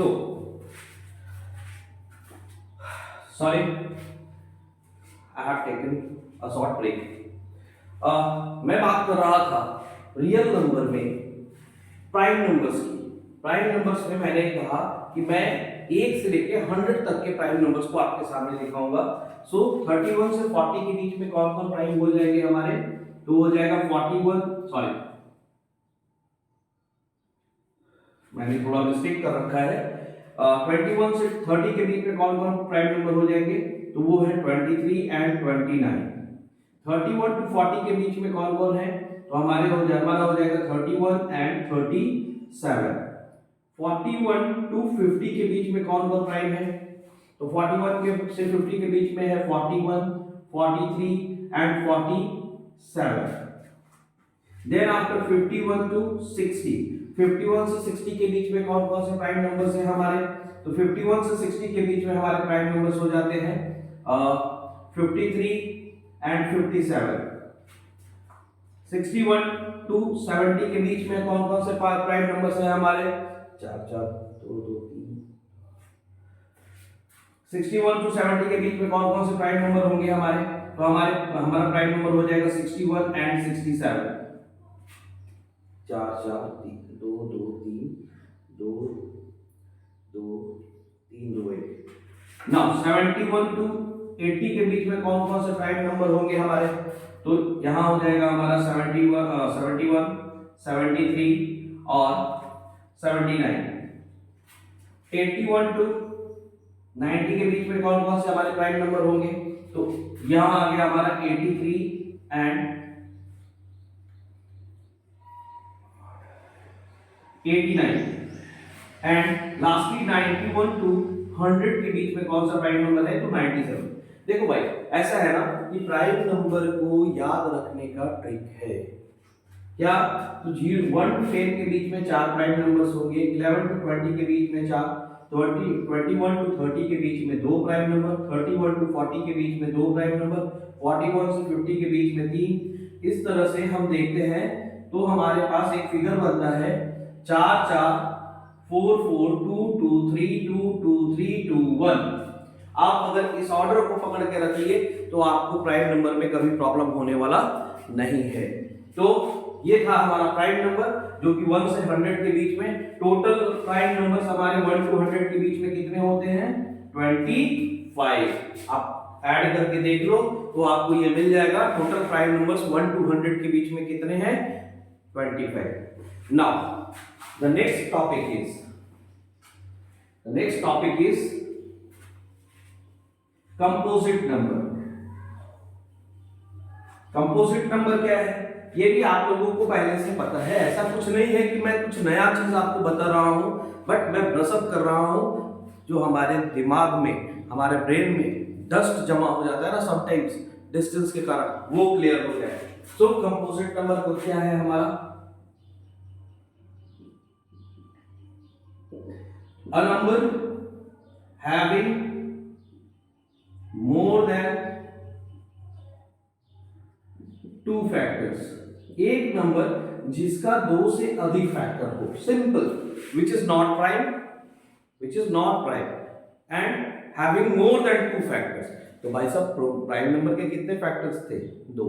So, sorry, I have taken a short break. मैं बात कर रहा था रियल नंबर में प्राइम नंबर्स की। प्राइम नंबर्स में मैंने कहा कि मैं 1 से लेके 100 तक के प्राइम नंबर्स को आपके सामने दिखाऊंगा। सो 31 से 40 के बीच में कौन कौन प्राइम हो जाएंगे हमारे, तो हो जाएगा 41, सॉरी मैंने थोड़ा मिस्टेक कर रखा है। 21 से 30 के बीच में कौन कौन प्राइम नंबर हो जाएंगे, तो वो है 23 एंड 29। 31 टू 40 के बीच में कौन कौन है, तो हमारा हो जाएगा 31 एंड 37। 41 टू 50 के बीच में कौन कौन प्राइम है, तो 41 के से 50 के बीच में है 41, 43 एंड 47। देन आफ्टर 51 टू 60, 51 से 60 के बीच में कौन कौन से प्राइम नंबर्स हैं हमारे, तो 51 से 60 के बीच में हमारे प्राइम नंबर्स हो जाते हैं 53 एंड 57। 61 टू 70 के बीच में कौन कौन से प्राइम नंबर्स हैं हमारे, 4 4 2 2 3। 61 टू 70 के बीच में कौन कौन से प्राइम नंबर होंगे हमारे, तो हमारा प्राइम नंबर हो जाएगा 61 एंड 67। 4 4 3 2 2 3 2 2 3 2 1। नाउ 71 टू 80 के बीच में कौन कौन से प्राइम नंबर होंगे हमारे, तो यहां हो जाएगा हमारा 71 73 और 79। 81 टू 90 के बीच में कौन कौन से हमारे प्राइम नंबर होंगे, तो यहां आ गया हमारा 83 एंड 89। एंड लास्टली 91 टू 100 के बीच में कौन सा प्राइम नंबर है, तो 97। देखो भाई, ऐसा है ना कि प्राइम नंबर को याद रखने का ट्रिक है क्या, तो 1 टू 10 के बीच में 4 प्राइम नंबर्स होंगे, 11 टू 20 के बीच में 4, 21 टू 30 के बीच में 2 प्राइम नंबर, 31 टू 40 के बीच में 2 प्राइम नंबर, 41 से 50 के बीच में 3। इस तरह से हम देखते हैं तो हमारे पास एक फिगर बनता है 4 4 4 4 2 2 3 2 2 3 2 1। आप अगर इस ऑर्डर को पकड़ के रखिए तो आपको प्राइम नंबर में कभी प्रॉब्लम होने वाला नहीं है। तो ये था हमारा प्राइम नंबर जो कि 1 से 100 के बीच में। टोटल प्राइम नंबर्स हमारे 1 टू 100 के बीच में कितने होते हैं, 25। आप ऐड करके देख लो तो आपको ये मिल जाएगा। टोटल प्राइम नंबर्स 1 टू 100 के बीच में कितने हैं, 25। Now the next topic is composite number. Composite number क्या है, ये भी आप लोगों को पहले से पता है। ऐसा कुछ नहीं है कि मैं कुछ नया चीज आपको बता रहा हूं, बट मैं ब्रशअप कर रहा हूं जो हमारे दिमाग में, हमारे ब्रेन में डस्ट जमा हो जाता है ना समटाइम्स डिस्टेंस के कारण, वो क्लियर हो जाए। सो कंपोजिट नंबर को क्या है हमारा, a number having more than 2 factors। एक नंबर जिसका 2 से अधिक फैक्टर हो, simple, which is not prime and having more than 2 factors। तो भाई साहब प्राइम नंबर के कितने फैक्टर्स थे, 2,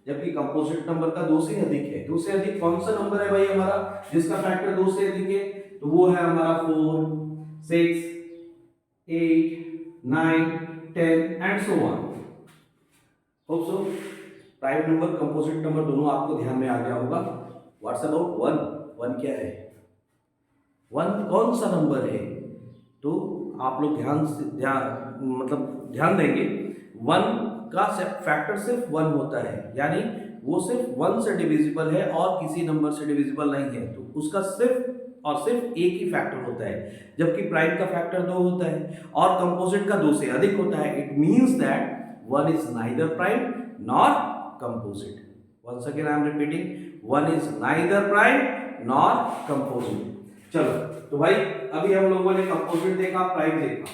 जबकि कंपोजिट नंबर का 2 से अधिक है। 2 से अधिक कौन सा नंबर है भाई हमारा जिसका फैक्टर 2 से अधिक है, तो वो है हमारा 4 6 8 9 10 and so on. Hope so prime number composite number दोनों आपको ध्यान में आ गया होगा। व्हाट्स अबाउट 1 क्या है, 1 कौन सा नंबर है, तो आप लोग ध्यान देंगे 1 का फैक्टर सिर्फ 1 होता है, यानी वो सिर्फ 1 से डिविजिबल है और किसी नंबर से डिविजिबल नहीं है, तो उसका सिर्फ और सिर्फ एक ही फैक्टर होता है। जबकि प्राइम का फैक्टर 2 होता है और कंपोजिट का 2 से अधिक होता है। It means that 1 is neither prime nor composite. Once again I am repeating, 1 is neither prime nor composite. चलो तो भाई अभी हम लोगों ने कंपोजिट देखा, प्राइम देखा।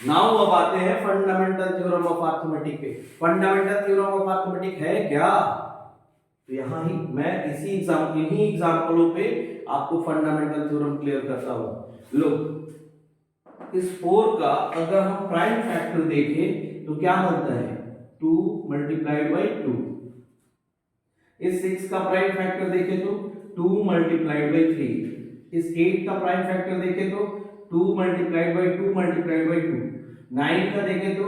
नाउ अब आते हैं फंडामेंटल थ्योरम ऑफ अरिथमेटिक पे। फंडामेंटल थ्योरम ऑफ अरिथमेटिक है क्या, तो यहां ही मैं इन्हीं एग्जांपलों पे आपको फंडामेंटल थ्योरम क्लियर करता हूं। लो इस 4 का अगर हम प्राइम फैक्टर देखें तो क्या बनता है 2 मल्टीप्लाइड बाई 2। इस 6 का प्राइम फैक्टर देखें तो 2 मल्टीप्लाइड बाई 3। इस 8 का प्राइम फैक्टर देखें तो 2 मल्टीप्लाइड बाई 2 मल्टीप्लाइड बाई 2। 9 का देखें तो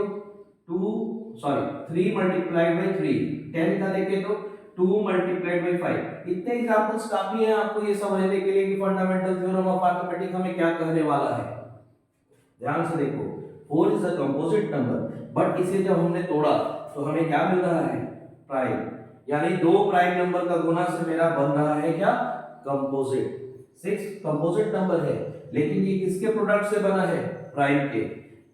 3 मल्टीप्लाइड बाई 3। 10 का देखें तो 2 मल्टीप्लाइड बाई 5। इतने एग्जांपल्स काफी हैं आपको ये समझने के लिए कि फंडामेंटल थ्योरम ऑफ अरिथमेटिक हमें क्या कहने वाला है। ध्यान से देखो 4 is a composite number, but इसे जब हमने तोड़ा तो हमें क्या मिल रहा है प्राइम, यानी दो प्राइम नंबर का गुना से मेरा बन रहा है क्या कंपोजिट। 6 कंपोजिट नंबर है लेकिन ये किसके प्रोडक्ट से बना है प्राइम के।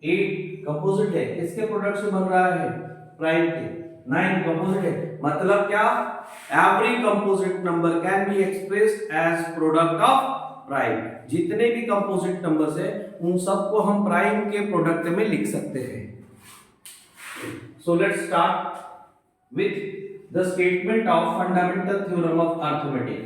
8 कंपोजिट है किसके प्रोडक्ट से बन रहा है प्राइम के। 9 कंपोजिट है, मतलब क्या every composite number can be expressed as product of prime. जितने भी कंपोजिट नंबर्स है उन सबको हम प्राइम के प्रोडक्ट में लिख सकते हैं। So let's start with the statement of fundamental theorem of arithmetic.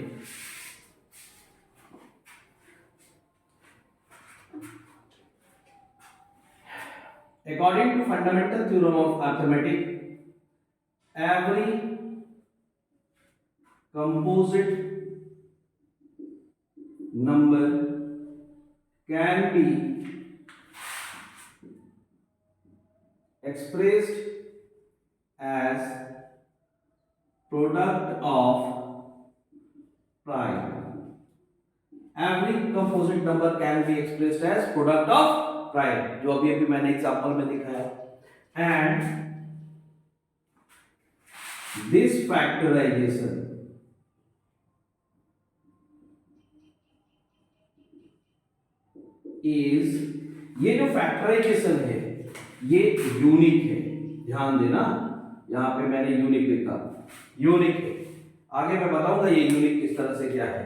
According to fundamental theorem of arithmetic, every composite number can be expressed as product of prime. Every composite number can be expressed as product of prime, जो अभी अभी मैंने example में दिखाया। And this factorization is, ये जो factorisation है ये यूनिक है। ध्यान देना यहां पे मैंने यूनिक लिखा, यूनिक है। आगे मैं बताऊंगा ये यूनिक किस तरह से क्या है।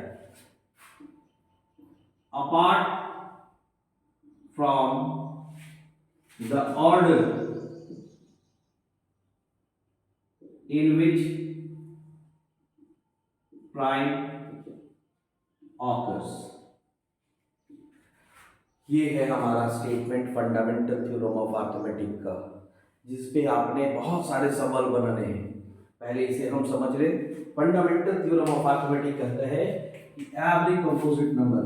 Apart from the order in which prime occurs। ये है हमारा statement fundamental theorem of arithmetic का, जिसपे आपने बहुत सारे सवाल बनाने हैं। पहले इसे हम समझ ले। फंडामेंटल थ्योरम ऑफ अरिथमेटिक कहता है कि एवरी कंपोजिट नंबर,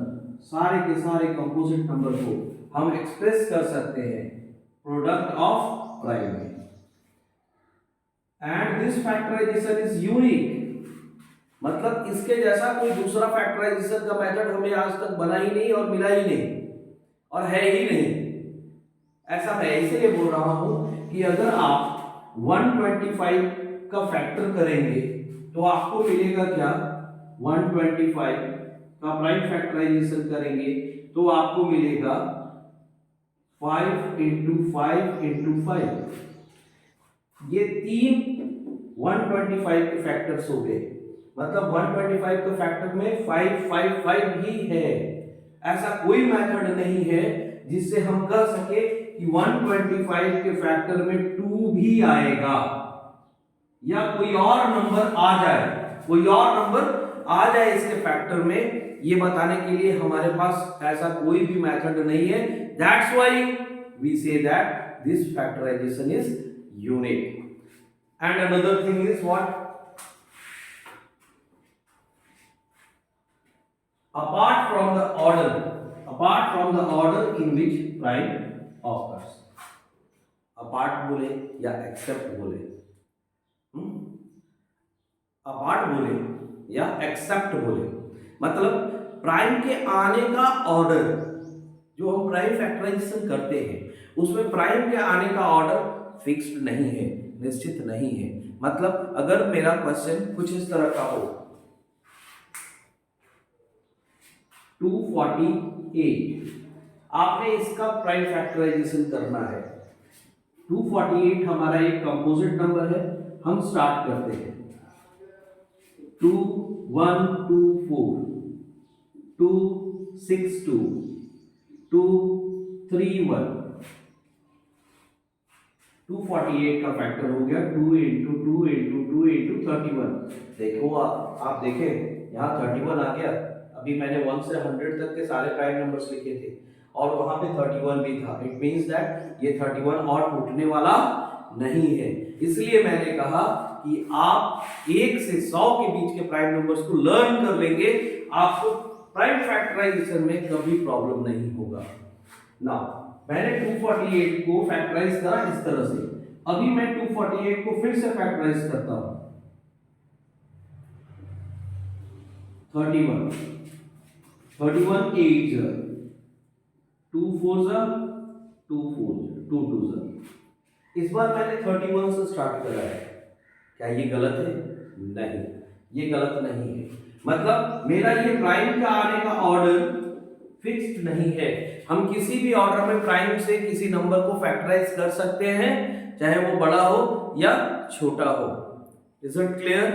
सारे के सारे कंपोजिट नंबर को हम एक्सप्रेस कर सकते हैं प्रोडक्ट ऑफ प्राइम में। And this factorization is unique, मतलब इसके जैसा कोई दूसरा फैक्टराइजेशन का मेथड हमें आज तक बना ही नहीं और मिला ही नहीं और है ही नहीं। ऐसा मैं इसलिए बोल रहा हूं कि अगर आप 125 का फैक्टर करेंगे तो आपको मिलेगा क्या 125 का प्राइम फैक्टराइजेशन करेंगे तो आपको मिलेगा 5 इंटू 5 इंटू 5। ये तीन 125 के फैक्टर्स हो गए, मतलब 125 के फैक्टर में 555 ही है। ऐसा कोई मेथड नहीं है जिससे हम कह सके कि 125 के फैक्टर में 2 भी आएगा या कोई और नंबर आ जाए, कोई और नंबर आ जाए इसके फैक्टर में। ये बताने के लिए हमारे पास ऐसा कोई भी मेथड नहीं है। That's why we say that this factorization is unique. And another thing is what? Apart from the order in which prime occurs. Apart बोले या except बोले, अपार्ट बोले या एक्सेप्ट बोले, मतलब प्राइम के आने का ऑर्डर, जो हम प्राइम फैक्टराइजेशन करते हैं उसमें प्राइम के आने का ऑर्डर फिक्स्ड नहीं है, निश्चित नहीं है। मतलब अगर मेरा क्वेश्चन कुछ इस तरह का हो 248, आपने इसका प्राइम फैक्टराइजेशन करना है। 248 हमारा एक कंपोजिट नंबर है। हम स्टार्ट करते हैं 2 1 2 4 2 6 2 2 3 1। 248 का फैक्टर हो गया 2 इंटू 2 इंटू 2 इंटू 31। देखो आप देखें यहाँ 31 आ गया। अभी मैंने 1 से 100 तक के सारे प्राइम नंबर्स लिखे थे और वहां पे 31 भी था। इट मींस दैट ये 31 और टूटने वाला नहीं है। इसलिए मैंने कहा कि आप 1 से 100 के बीच के प्राइम नंबर्स को लर्न कर लेंगे, आपको प्राइम फैक्टराइजेशन में कभी प्रॉब्लम नहीं होगा। नाउ मैंने 248 को फैक्टराइज करा इस तरह से, अभी मैं 248 को फिर से फैक्टराइज करता हूं। 31 31 8 जा, 2 4 जा, 2 4 जा, 2 2 जा। इस बार मैंने 31 से स्टार्ट करा है, क्या ये गलत है? नहीं, ये गलत नहीं है। मतलब मेरा ये प्राइम का आने का ऑर्डर फिक्स्ड नहीं है। हम किसी भी ऑर्डर में प्राइम से किसी नंबर को फैक्टराइज कर सकते हैं, चाहे वो बड़ा हो या छोटा हो। Is it clear?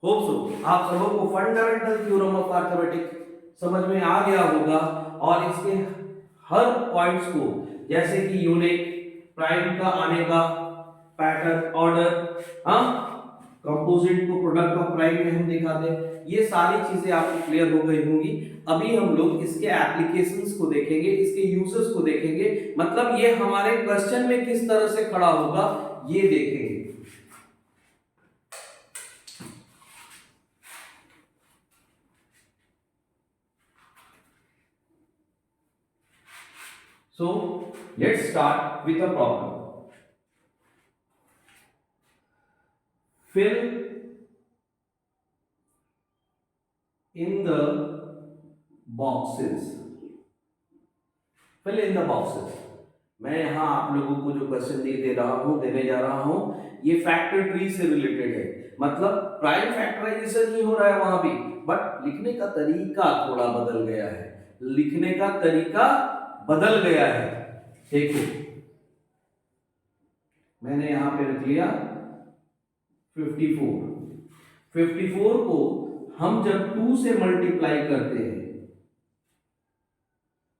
Hope so आप सबों को फंडामेंटल थ्योरम ऑफ अरिथमेटिक समझ में आ गया होगा, और इसके हर पॉइंट्स को, जैसे कि यूनिट, प्राइम का आने का पैटर्न, ऑर्डर, कंपोजिट को प्रोडक्ट ऑफ प्राइम में हम दिखाते हैं, ये सारी चीजें आपको क्लियर हो गई होंगी। अभी हम लोग इसके एप्लीकेशंस को देखेंगे, इसके यूजेस को देखेंगे, मतलब ये हमारे क्वेश्चन में किस तरह से खड़ा होगा ये देखेंगे। So let's start with a problem. Fill in the boxes. Fill in the boxes. मैं यहां आप लोगों को जो क्वेश्चन देने जा रहा हूं, ये फैक्टर ट्री से रिलेटेड है। मतलब प्राइम फैक्टराइजेशन ही हो रहा है वहां भी, बट लिखने का तरीका थोड़ा बदल गया है। लिखने का तरीका बदल गया है। देखो मैंने यहां पे रख लिया 54। 54 को हम जब 2 से मल्टीप्लाई करते हैं,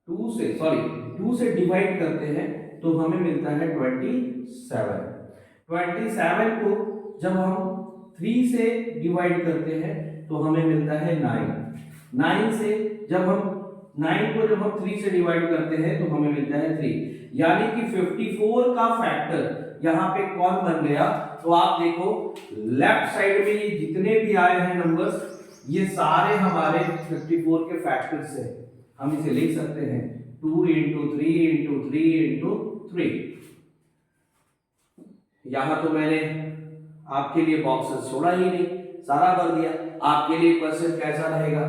2 से डिवाइड करते हैं, तो हमें मिलता है 27। 27 को जब हम 3 से डिवाइड करते हैं तो हमें मिलता है 9। 9 से जब हम 3 से डिवाइड करते हैं तो हमें मिलता है 3। यानी कि 54 का फैक्टर यहाँ पे कौन बन गया? तो आप देखो लेफ्ट साइड में ये जितने भी आए हैं नंबर्स, ये सारे हमारे 54 के फैक्टर्स हैं। हम इसे लिख सकते हैं 2 into 3 into 3 into 3। यहां तो मैंने आपके लिए बॉक्सेस छोड़ा ही नहीं, सारा भर दिया। आपके लिए क्वेश्चन कैसा रहेगा?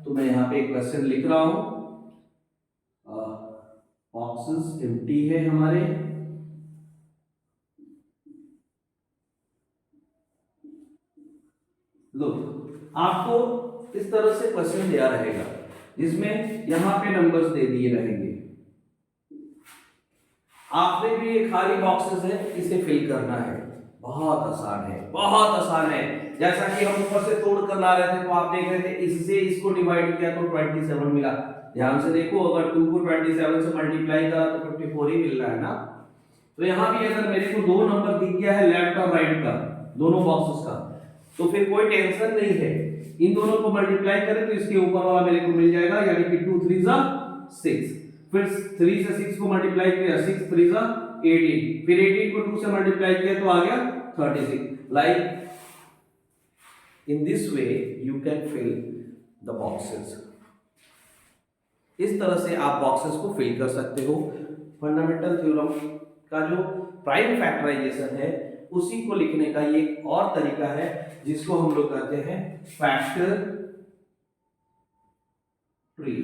तो मैं यहाँ पे एक क्वेश्चन लिख रहा हूं, बॉक्सेस एम्प्टी है हमारे। लो, आपको इस तरह से क्वेश्चन दिया रहेगा, जिसमें यहां पे नंबर्स दे दिए रहेंगे। आपने भी ये खाली बॉक्सेस है, इसे फिल करना है। बहुत आसान है, बहुत आसान है। जैसा कि हम ऊपर से तोड़ कर ला रहे थे, तो आप देख रहे थे इससे इसको डिवाइड किया तो 27 मिला। ध्यान से देखो, अगर 2 को 27 से मल्टीप्लाई करा तो 54 ही मिल रहा है ना। तो यहां भी अगर मेरे को 2 नंबर दिख गया है लेफ्ट और राइट का, दोनों बॉक्सेस का, तो फिर कोई टेंशन नहीं है। इन दोनों को मल्टीप्लाई करें तो इसके ऊपर वाला मेरे को मिल जाएगा, यानी कि 2 3 जा 6। फिर 3 से 6 को मल्टीप्लाई किया, 6 3 जा 18। फिर 18 को 2 से मल्टीप्लाई किया तो आ गया 36। Like in this way you can fill the boxes. इस तरह से आप बॉक्सेस को फिल कर सकते हो। फंडामेंटल थ्योरम का जो प्राइम फैक्टराइजेशन है उसी को लिखने का ये एक और तरीका है, जिसको हम लोग कहते हैं फैक्टर ट्री।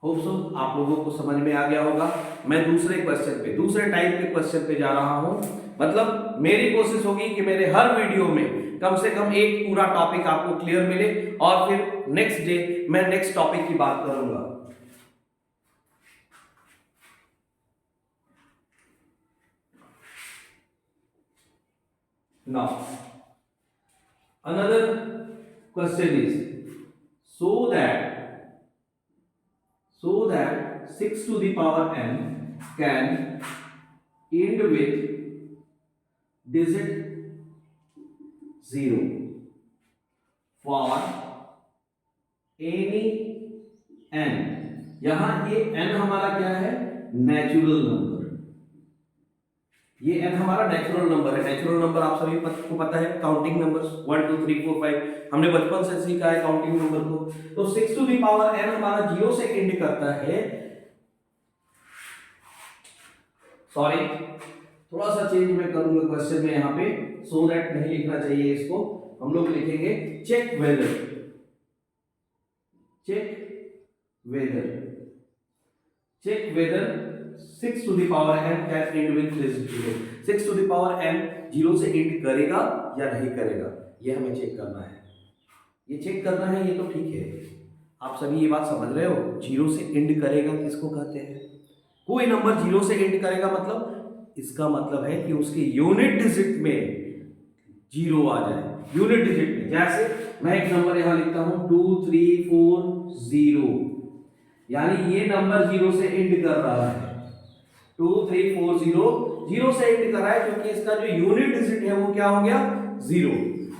होप सो आप लोगों को समझ में आ गया होगा। मैं दूसरे टाइप के क्वेश्चन पे जा रहा हूं। मतलब मेरी कोशिश होगी कि मेरे हर वीडियो में कम से कम एक पूरा टॉपिक आपको क्लियर मिले, और फिर नेक्स्ट डे मैं नेक्स्ट टॉपिक की बात करूंगा। Now, another question is, so that 6 to the power n can end with digit 0 for any n यहां ये n हमारा क्या है, नेचुरल नंबर। ये n हमारा नेचुरल नंबर है। नेचुरल नंबर आप सभी को पता है, काउंटिंग नंबर्स 1 2 3 4 5 हमने बचपन से सीखा है काउंटिंग नंबर को। तो 6 टू द पावर n हमारा 0 से एंड करता है। सॉरी, थोड़ा सा चेंज मैं करूंगा क्वेश्चन में यहाँ पे, सो दैट नहीं लिखना चाहिए इसको। हम लोग लिखेंगे check whether, check whether 6 to the power n can end with this 0। 6 to the power n 0 से एंड करेगा या नहीं करेगा, ये हमें चेक करना है। ये चेक करना है, ये तो ठीक है, आप सभी ये बात समझ रहे हो। 0 से एंड करेगा किसको कहते हैं? कोई नंबर 0 से एंड करेगा मतलब इसका मतलब है कि उसके यूनिट डिजिट में 0 आ जाए। यूनिट डिजिट में, जैसे मैं एक नंबर यहां लिखता हूं 2 3 4 0, यानी ये नंबर 0 से एंड कर रहा है। 2 3 4 0 0 से एंड कर रहा है क्योंकि इसका जो यूनिट डिजिट है वो क्या हो गया, 0।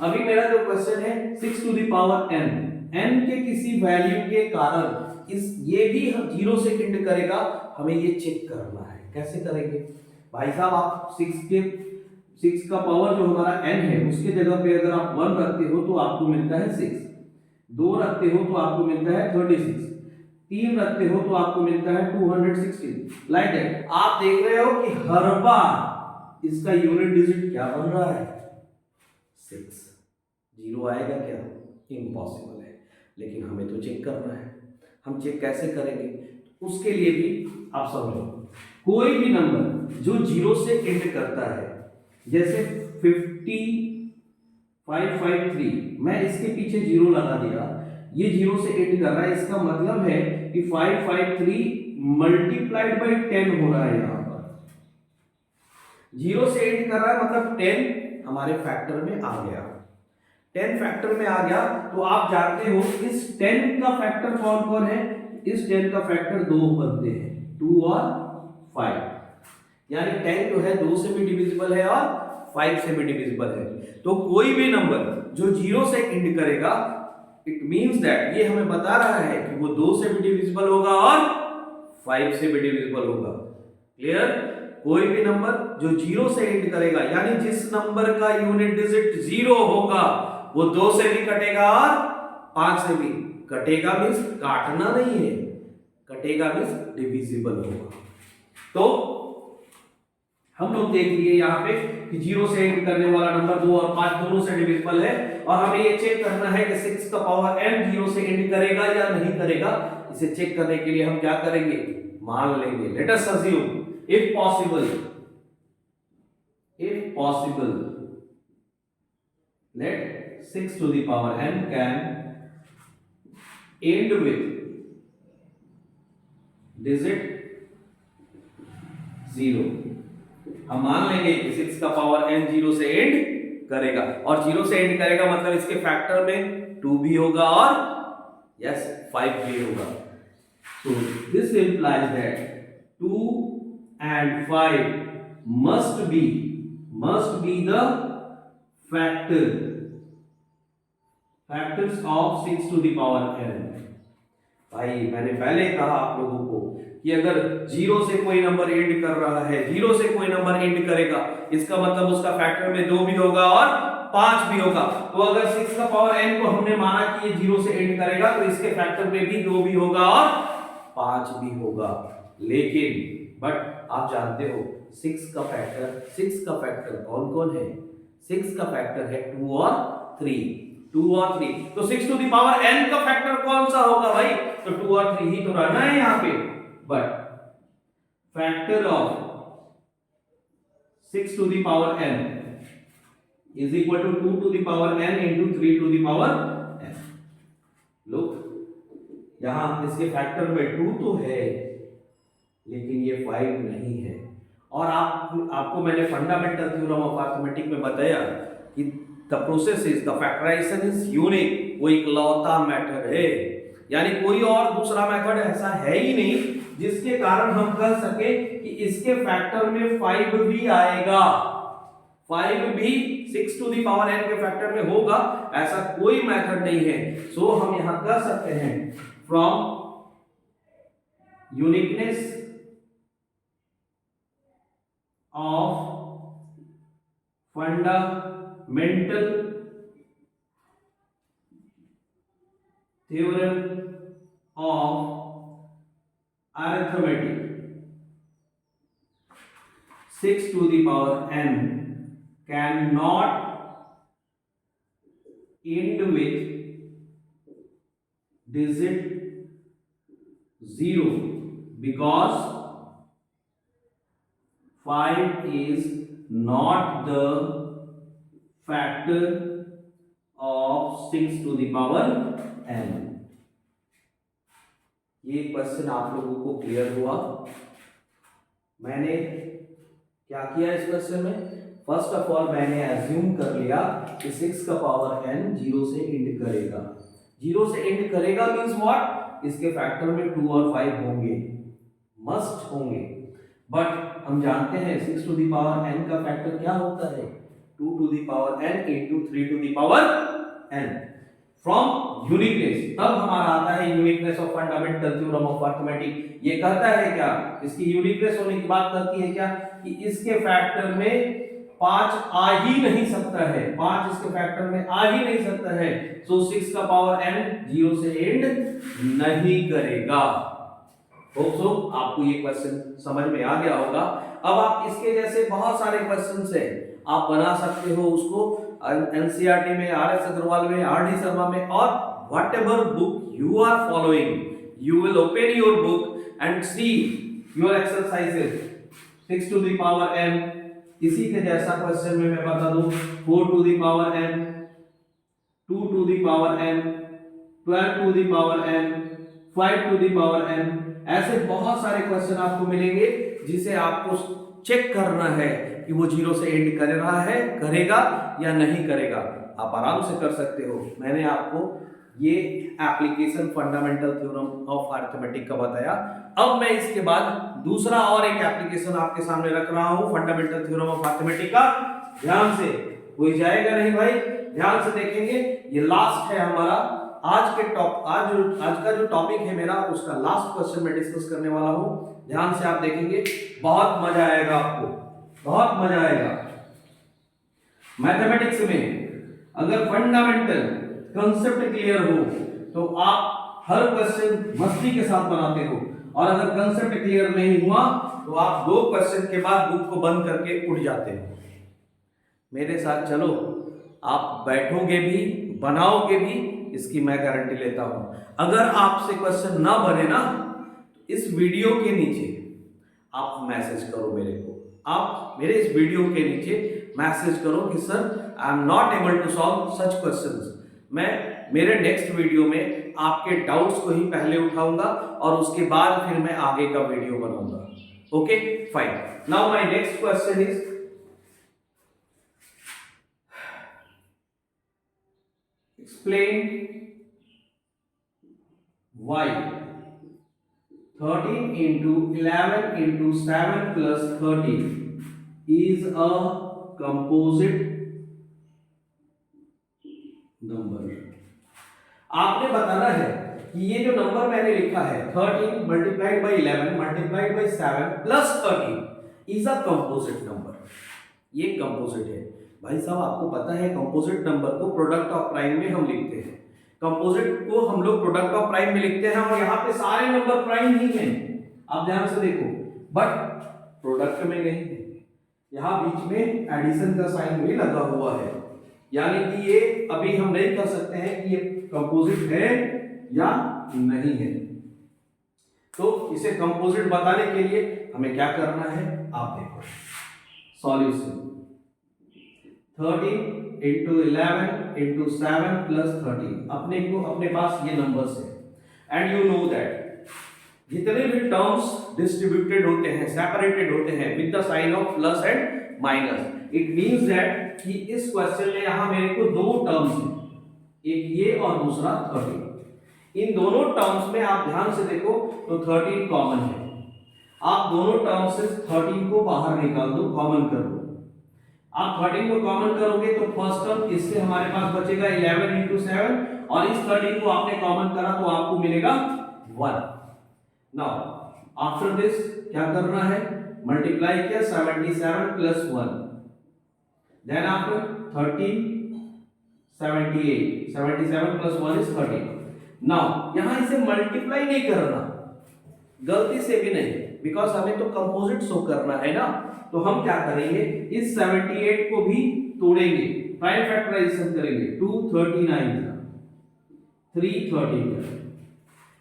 अभी मेरा जो क्वेश्चन है 6 टू द पावर n के किसी वैल्यू के कारण ये भी 0 से एंड करेगा, हमें ये चेक करना है। कैसे करेंगे भाई साहब? आप 6 का पावर जो हमारा n है उसके जगह पे अगर आप 1 रखते हो तो आपको मिलता है 6, 2 रखते हो तो आपको मिलता है 36, 3 रखते हो तो आपको मिलता है 216। लाइक दैट आप देख रहे हो कि हर बार इसका यूनिट डिजिट क्या बन रहा है, 6। 0 आएगा क्या? इम्पॉसिबल है। लेकिन हमें तो चेक करना है। हम चेक कैसे करेंगे? उसके लिए भी आप समझो, कोई भी नंबर जो 0 से एंड करता है, जैसे 553, मैं इसके पीछे 0 लगा दिया, ये 0 से एंड कर रहा है, इसका मतलब है कि 553 मल्टीप्लाइड बाई 10 हो रहा है। यहां पर 0 से एंड कर रहा है मतलब 10 हमारे फैक्टर में आ गया। 10 फैक्टर में आ गया तो आप जानते हो इस 10 का फैक्टर कौन कौन है? इस 10 का फैक्टर 2 बनते हैं, 2 और 5, यानी 10 जो है 2 से भी डिविजिबल है और 5 से भी डिविजिबल है। तो कोई भी नंबर जो 0 से एंड करेगा, इट मींस दैट ये हमें बता रहा है कि वो 2 से भी डिविजिबल होगा और 5 से भी डिविजिबल होगा। क्लियर? कोई भी नंबर जो 0 से एंड करेगा, यानी जिस नंबर का यूनिट डिजिट 0 होगा वो 2 से भी कटेगा और 5 से भी कटेगा। मींस काटना नहीं है, कटेगा मींस डिविजिबल होगा। तो हम लोग देख लिए यहाँ पे कि 0 से एंड करने वाला नंबर 2 और 5 दोनों से डिविजिबल है, और हमें ये चेक करना है कि 6 का पावर n 0 से एंड करेगा या नहीं करेगा। इसे चेक करने के लिए हम क्या करेंगे? मान लेंगे, let us assume if possible let 6 to the power n can end with digit 0। हम मान लेंगे कि 6 का पावर n 0 से एंड करेगा, और 0 से एंड करेगा मतलब इसके फैक्टर में 2 भी होगा और यस 5 भी होगा। So this implies that 2 and 5 must be the factors of 6 to the power n। भाई मैंने पहले कहा आप लोगों को कि अगर 0 से कोई नंबर एंड कर रहा है, 0 से कोई नंबर एंड करेगा, इसका मतलब उसका फैक्टर में 2 भी होगा और 5 भी होगा। तो अगर 6 का पावर n को हमने माना कि ये 0 से एंड करेगा तो इसके फैक्टर में भी 2 भी होगा और 5 भी होगा। लेकिन बट आप जानते हो 6 का फैक्टर कौन कौन है? 6 का फैक्टर है 2 और 3। तो 6 टू द पावर n का फैक्टर कौन सा होगा भाई? तो 2 और 3 ही तो रहना है यहाँ पे। But factor of 6 to the power n is equal to 2 to the power n into 3 to the power n। Look, यहां इसके फैक्टर में 2 तो है लेकिन ये 5 नहीं है। और आपको मैंने फंडामेंटल थ्योरम ऑफ अरिथमेटिक में बताया कि the process is the factorization is unique, वो इकलौता मेथड है, यानी कोई और दूसरा मेथड ऐसा है ही नहीं जिसके कारण हम कह सके कि इसके फैक्टर में 5 भी आएगा, 5 भी 6 टू द पावर n के फैक्टर में होगा, ऐसा कोई मेथड नहीं है। सो हम यहां कह सकते हैं from uniqueness of fundamental theorem of arithmetic 6 to the power n cannot end with digit 0 because 5 is not the factor of 6 to the power n। ये क्वेश्चन आप लोगों को क्लियर हुआ? मैंने क्या किया इस क्वेश्चन में? फर्स्ट ऑफ ऑल मैंने एज्यूम कर लिया कि 6 का पावर n 0 से एंड करेगा। 0 से एंड करेगा मींस व्हाट? इसके फैक्टर में 2 और 5 होंगे, मस्ट होंगे। बट हम जानते हैं 6 टू द पावर n का फैक्टर क्या होता है? 2 to the power n into 3 to the power n। From uniqueness, तब हमारा आता है uniqueness of fundamental theorem of arithmetic. ये कहता है क्या? इसकी यूनिकनेस होने की बात करती है क्या कि इसके फैक्टर में 5 आ ही नहीं सकता है, 5 इसके फैक्टर में आ ही नहीं सकता है। सो 6 का पावर n 0 से एंड नहीं करेगा। होप सो आपको ये क्वेश्चन समझ में आ गया होगा। अब आप इसके जैसे बहुत सारे क्वेश्चंस हैं, आप बना सकते हो उसको एनसीईआरटी में, आरएस अग्रवाल में, आरडी शर्मा में, और whatever book you are following, you will open your book and see your exercises 6 to the power n। इसी के जैसा क्वेश्चन में मैं बता दूं 4 to the power n, 2 to the power n, 12 to the power n, 5 to the power n। ऐसे बहुत सारे क्वेश्चन आपको मिलेंगे जिसे आपको चेक करना है कि वो 0 से एंड कर रहा है, करेगा या नहीं करेगा। आप आराम से कर सकते हो। मैंने आपको ये application fundamental theorem of arithmetic का बताया। अब मैं इसके बाद दूसरा और एक एप्लीकेशन आपके सामने रख रहा हूं फंडामेंटल थ्योरम ऑफ अरिथमेटिक का। ध्यान से, कोई जाएगा नहीं भाई, ध्यान से देखेंगे। ये लास्ट है हमारा आज का जो टॉपिक है मेरा, उसका लास्ट क्वेश्चन मैं डिस्कस करने वाला हूं। ध्यान से आप देखेंगे, बहुत मजा आएगा आपको, बहुत मजा आएगा। मैथमेटिक्स में अगर फंडामेंटल कंसेप्ट क्लियर हो तो आप हर क्वेश्चन मस्ती के साथ बनाते हो, और अगर कंसेप्ट क्लियर नहीं हुआ तो आप 2 क्वेश्चन के बाद बुक को बंद करके उठ जाते हो। मेरे साथ चलो, आप बैठोगे भी, बनाओगे भी, इसकी मैं गारंटी लेता हूं। अगर आपसे क्वेश्चन ना बने ना, तो इस वीडियो के नीचे आप मैसेज करो मेरे को। आप मेरे इस वीडियो के नीचे मैसेज करो कि sir I am not able to solve such questions. मैं मेरे नेक्स्ट वीडियो में आपके डाउट्स को ही पहले उठाऊंगा और उसके बाद फिर मैं आगे का वीडियो बनाऊंगा। Okay fine. Now my next question is explain why 13 into 11 into 7 plus 13 is a composite number। आपने बताना है कि ये जो नंबर मैंने लिखा है 13 multiplied by 11 multiplied by 7 plus 13 is a composite number। ये कंपोजिट है भाई साहब। आपको पता है कंपोजिट नंबर को प्रोडक्ट ऑफ प्राइम में हम लिखते हैं। कंपोजिट को हम लोग प्रोडक्ट ऑफ प्राइम में लिखते हैं, और यहाँ पे सारे नंबर प्राइम ही हैं। आप ध्यान से देखो, बट प्रोडक्ट में नहीं है। यहाँ बीच में एडिशन का साइन भी लगा हुआ है, यानी कि ये अभी हम नहीं कह सकते हैं कि ये कंपोजिट है या नहीं है। तो इसे कंपोजिट बताने के लिए हमें क्या करना है, आप देखो। Solution 13 into 11 into 7 plus 13। अपने पास ये नंबर्स है, एंड यू नो दैट जितने भी टर्म्स डिस्ट्रीब्यूटेड होते हैं, सेपरेटेड होते हैं with the sign of plus and minus, it means that कि इस क्वेश्चन में यहां मेरे को 2 टर्म्स हैं, एक ये और दूसरा 13। इन दोनों टर्म्स में आप ध्यान से देखो तो 13 कॉमन है। आप दोनों टर्म्स से 13 को बाहर निकाल दो, कॉमन कर दो। आप 13 को कॉमन करोगे तो फर्स्ट टर्म इससे हमारे पास बचेगा 11 into 7, और इस 13 को आपने कॉमन करा तो आपको मिलेगा 1। नाउ आफ्टर दिस क्या करना है, मल्टीप्लाई किया 77 plus 1, then after 13 78, 77 plus 1 is 13। Now यहां इसे मल्टीप्लाई नहीं करना, गलती से भी नहीं, बिकॉज हमें तो कंपोजिट शो करना है ना। तो हम क्या करेंगे, इस 78 को भी तोड़ेंगे, प्राइम फैक्टराइजेशन करेंगे, 239 का 313 का।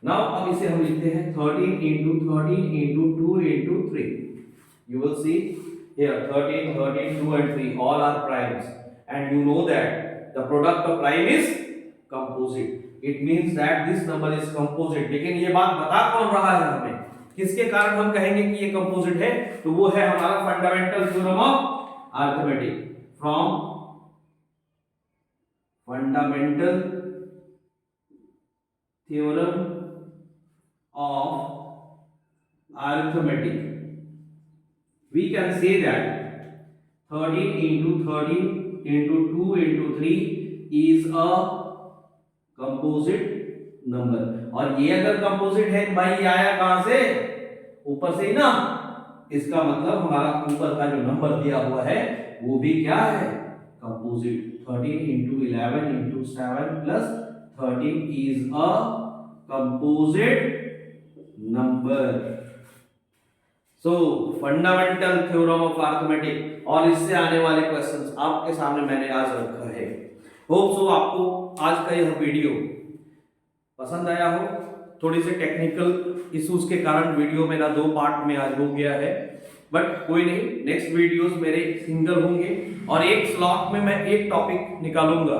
नाउ अब इसे हम लिखते हैं 13 into 13 into 2 into 3। You will see here 13, 13, 2 and 3 all are primes, and you know that the product of prime is composite. It means that this number is composite। लेकिन ये बात बता कौन रहा है हमें, किसके कारण हम कहेंगे कि ये कंपोजिट है, तो वो है हमारा fundamental theorem of arithmetic, from fundamental theorem of arithmetic we can say that 13 into 13 into 2 into 3 is a composite number। और ये अगर कंपोजिट है भाई ये आया कहां से, ऊपर से ही ना, इसका मतलब हमारा ऊपर का जो नंबर दिया हुआ है वो भी क्या है, composite. 13 into 11 into 7 plus 13 is a composite number। So fundamental theorem of arithmetic और इससे आने वाले क्वेश्चंस आपके सामने मैंने आज रखा है। होप सो आपको आज का यह वीडियो पसंद आया हो। थोड़ी से टेक्निकल इश्यूज के कारण वीडियो मेरा 2 पार्ट में आज हो गया है, बट कोई नहीं, नेक्स्ट वीडियोस मेरे सिंगल होंगे और एक स्लॉट में मैं एक टॉपिक निकालूंगा,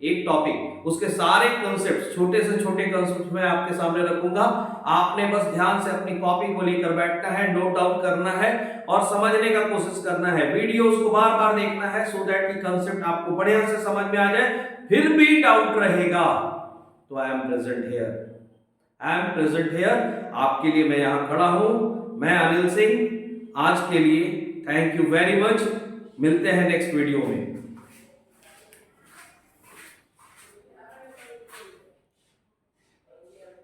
एक टॉपिक, उसके सारे कॉन्सेप्ट्स, छोटे से छोटे कॉन्सेप्ट्स मैं आपके सामने रखूंगा। आपने बस ध्यान से अपनी कॉपी को लेकर बैठना है, नोट डाउन करना है और समझने का कोशिश करना है। वीडियोस को बार बार देखना है सो दैट कि कॉन्सेप्ट आपको बढ़िया से समझ में आ जाए। फिर भी डाउट रहेगा तो I am present here, I am present here, आपके लिए मैं यहां खड़ा हूं। मैं अनिल सिंह, आज के लिए थैंक यू वेरी मच। मिलते हैं नेक्स्ट वीडियो में।